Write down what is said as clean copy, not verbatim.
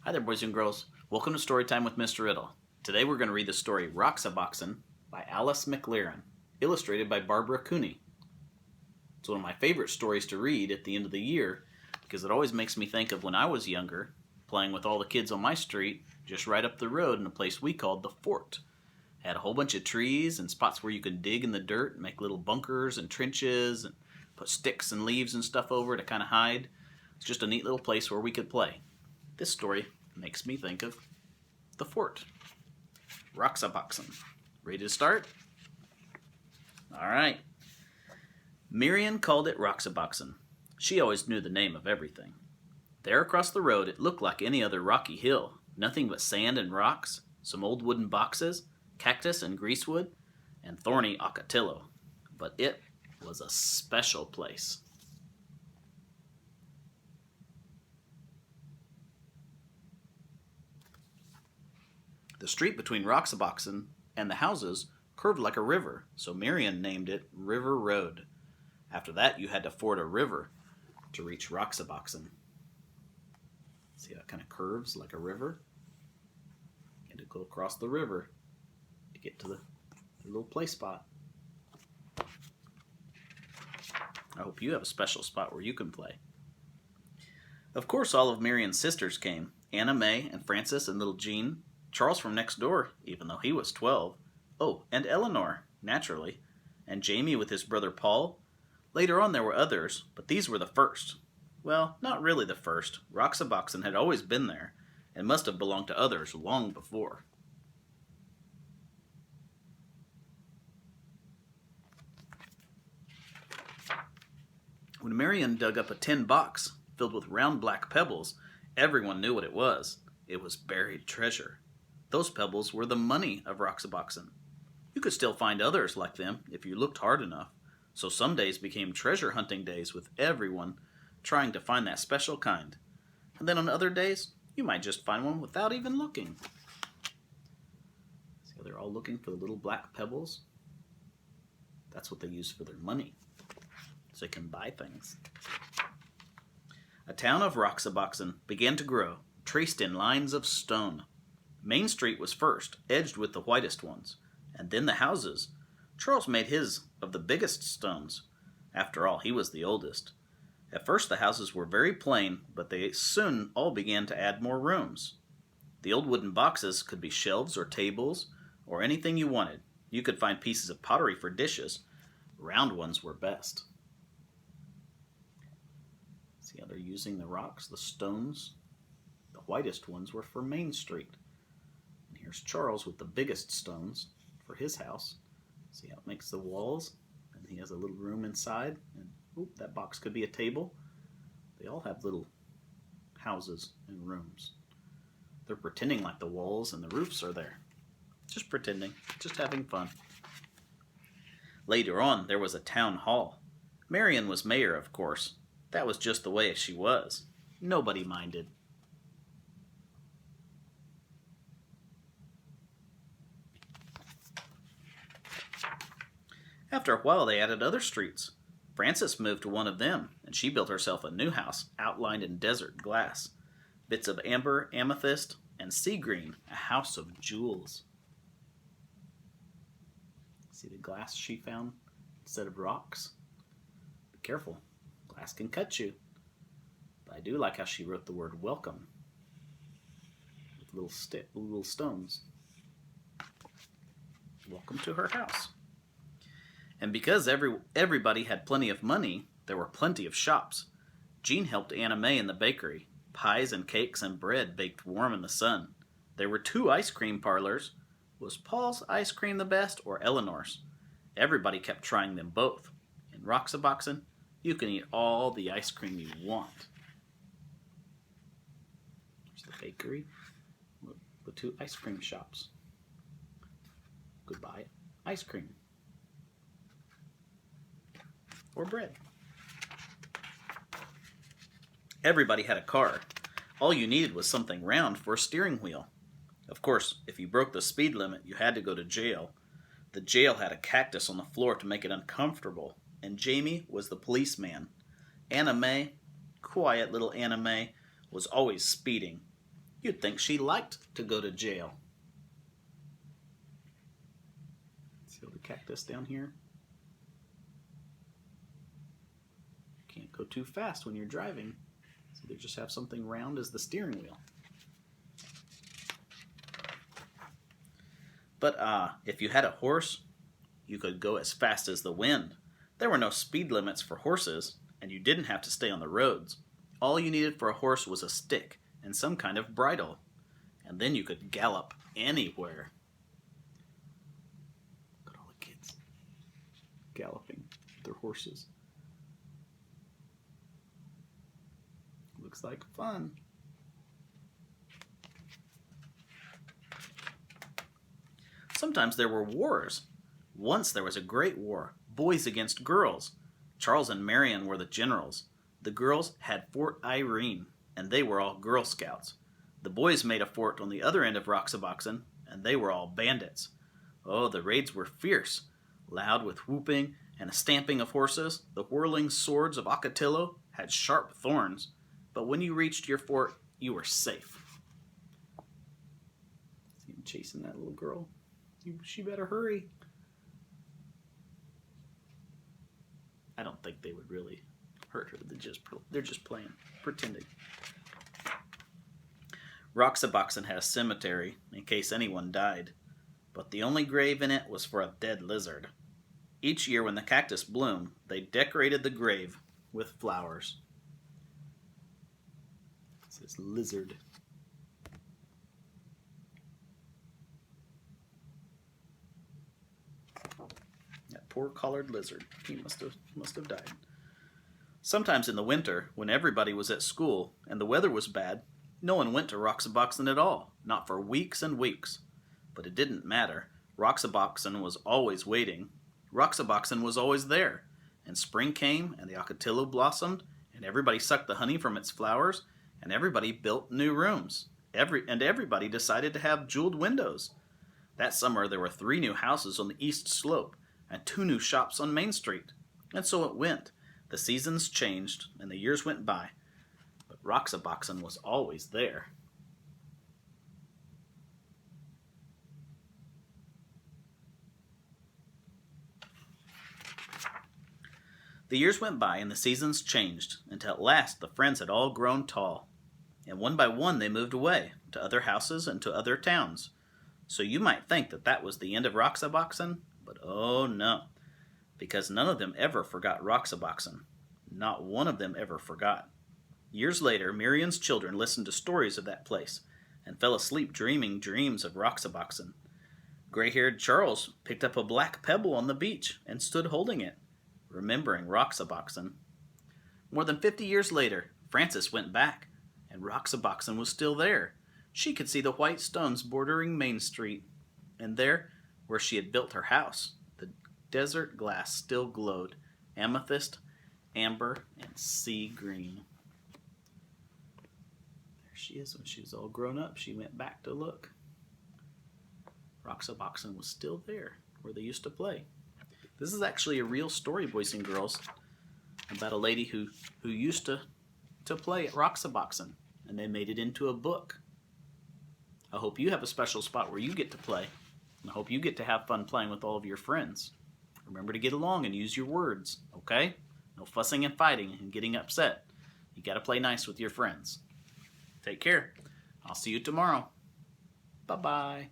Hi there, boys and girls. Welcome to Storytime with Mr. Riddle. Today we're going to read the story Roxaboxen by Alice McLaren, illustrated by Barbara Cooney. It's one of my favorite stories to read at the end of the year because it always makes me think of when I was younger, playing with all the kids on my street, just right up the road in a place we called the Fort. It had a whole bunch of trees and spots where you could dig in the dirt and make little bunkers and trenches and put sticks and leaves and stuff over to kind of hide. It's just a neat little place where we could play. This story makes me think of the Fort. Roxaboxen. Ready to start? All right. Marian called it Roxaboxen. She always knew the name of everything. There across the road it looked like any other rocky hill. Nothing but sand and rocks, some old wooden boxes, cactus and greasewood, and thorny ocotillo. But it was a special place. The street between Roxaboxen and the houses curved like a river, so Marian named it River Road. After that, you had to ford a river to reach Roxaboxen. See how it kind of curves like a river? You had to go across the river to get to the little play spot. I hope you have a special spot where you can play. Of course, all of Marian's sisters came. Anna May and Frances and little Jean. Charles from next door, even though he was 12. Oh, and Eleanor, naturally. And Jamie with his brother Paul. Later on there were others, but these were the first. Well, not really the first. Roxaboxen had always been there, and must have belonged to others long before. When Marian dug up a tin box filled with round black pebbles, everyone knew what it was. It was buried treasure. Those pebbles were the money of Roxaboxen. You could still find others like them if you looked hard enough, so some days became treasure hunting days with everyone trying to find that special kind. And then on other days, you might just find one without even looking. See how they're all looking for the little black pebbles? That's what they use for their money, so they can buy things. A town of Roxaboxen began to grow, traced in lines of stone. Main Street was first, edged with the whitest ones, and then the houses. Charles made his of the biggest stones. After all, he was the oldest. At first the houses were very plain, but they soon all began to add more rooms. The old wooden boxes could be shelves or tables, or anything you wanted. You could find pieces of pottery for dishes. Round ones were best. See how they're using the rocks, the stones? The whitest ones were for Main Street. And here's Charles with the biggest stones for his house. See how it makes the walls? And he has a little room inside. And that box could be a table. They all have little houses and rooms. They're pretending like the walls and the roofs are there. Just pretending, just having fun. Later on, there was a town hall. Marian was mayor, of course. That was just the way she was. Nobody minded. After a while, they added other streets. Frances moved to one of them, and she built herself a new house outlined in desert glass. Bits of amber, amethyst, and sea green, a house of jewels. See the glass she found instead of rocks? Be careful, glass can cut you. But I do like how she wrote the word welcome with little stones. Welcome to her house. And because everybody had plenty of money, there were plenty of shops. Jean helped Anna May in the bakery. Pies and cakes and bread baked warm in the sun. There were 2 ice cream parlors. Was Paul's ice cream the best or Eleanor's? Everybody kept trying them both. In Roxaboxen, you can eat all the ice cream you want. There's the bakery with 2 ice cream shops. Goodbye, ice cream. Or bread. Everybody had a car. All you needed was something round for a steering wheel. Of course, if you broke the speed limit, you had to go to jail. The jail had a cactus on the floor to make it uncomfortable, and Jamie was the policeman. Anna May, quiet little Anna May, was always speeding. You'd think she liked to go to jail. See the cactus down here? Can't go too fast when you're driving, so they just have something round as the steering wheel. But if you had a horse, you could go as fast as the wind. There were no speed limits for horses, and you didn't have to stay on the roads. All you needed for a horse was a stick and some kind of bridle, and then you could gallop anywhere. Look at all the kids galloping their horses. Looks like fun. Sometimes there were wars. Once there was a great war, boys against girls. Charles and Marion were the generals. The girls had Fort Irene, and they were all Girl Scouts. The boys made a fort on the other end of Roxaboxen, and they were all bandits. Oh, the raids were fierce, loud with whooping and a stamping of horses. The whirling swords of Ocotillo had sharp thorns, but when you reached your fort, you were safe. See him chasing that little girl. She better hurry. I don't think they would really hurt her. They're just playing, pretending. Roxaboxen had a cemetery in case anyone died, but the only grave in it was for a dead lizard. Each year when the cactus bloomed, they decorated the grave with flowers. It says lizard. That poor collared lizard. He must have died. Sometimes in the winter, when everybody was at school and the weather was bad, no one went to Roxaboxen at all, not for weeks and weeks. But it didn't matter. Roxaboxen was always waiting. Roxaboxen was always there. And spring came, and the Ocotillo blossomed, and everybody sucked the honey from its flowers, and everybody built new rooms. Everybody decided to have jeweled windows. That summer there were 3 new houses on the east slope, and 2 new shops on Main Street. And so it went. The seasons changed, and the years went by. But Roxaboxen was always there. The years went by, and the seasons changed, until at last the friends had all grown tall. And one by one they moved away, to other houses and to other towns. So you might think that that was the end of Roxaboxen, but oh no. Because none of them ever forgot Roxaboxen. Not one of them ever forgot. Years later, Marion's children listened to stories of that place and fell asleep dreaming dreams of Roxaboxen. Gray-haired Charles picked up a black pebble on the beach and stood holding it, remembering Roxaboxen. More than 50 years later, Frances went back, and Roxaboxen was still there. She could see the white stones bordering Main Street, and there, where she had built her house, the desert glass still glowed, amethyst, amber, and sea green. There she is. When she was all grown up, she went back to look. Roxaboxen was still there, where they used to play. This is actually a real story, boys and girls, about a lady who used to play at Roxaboxen, and they made it into a book. I hope you have a special spot where you get to play, and I hope you get to have fun playing with all of your friends. Remember to get along and use your words, okay? No fussing and fighting and getting upset. You got to play nice with your friends. Take care. I'll see you tomorrow. Bye-bye.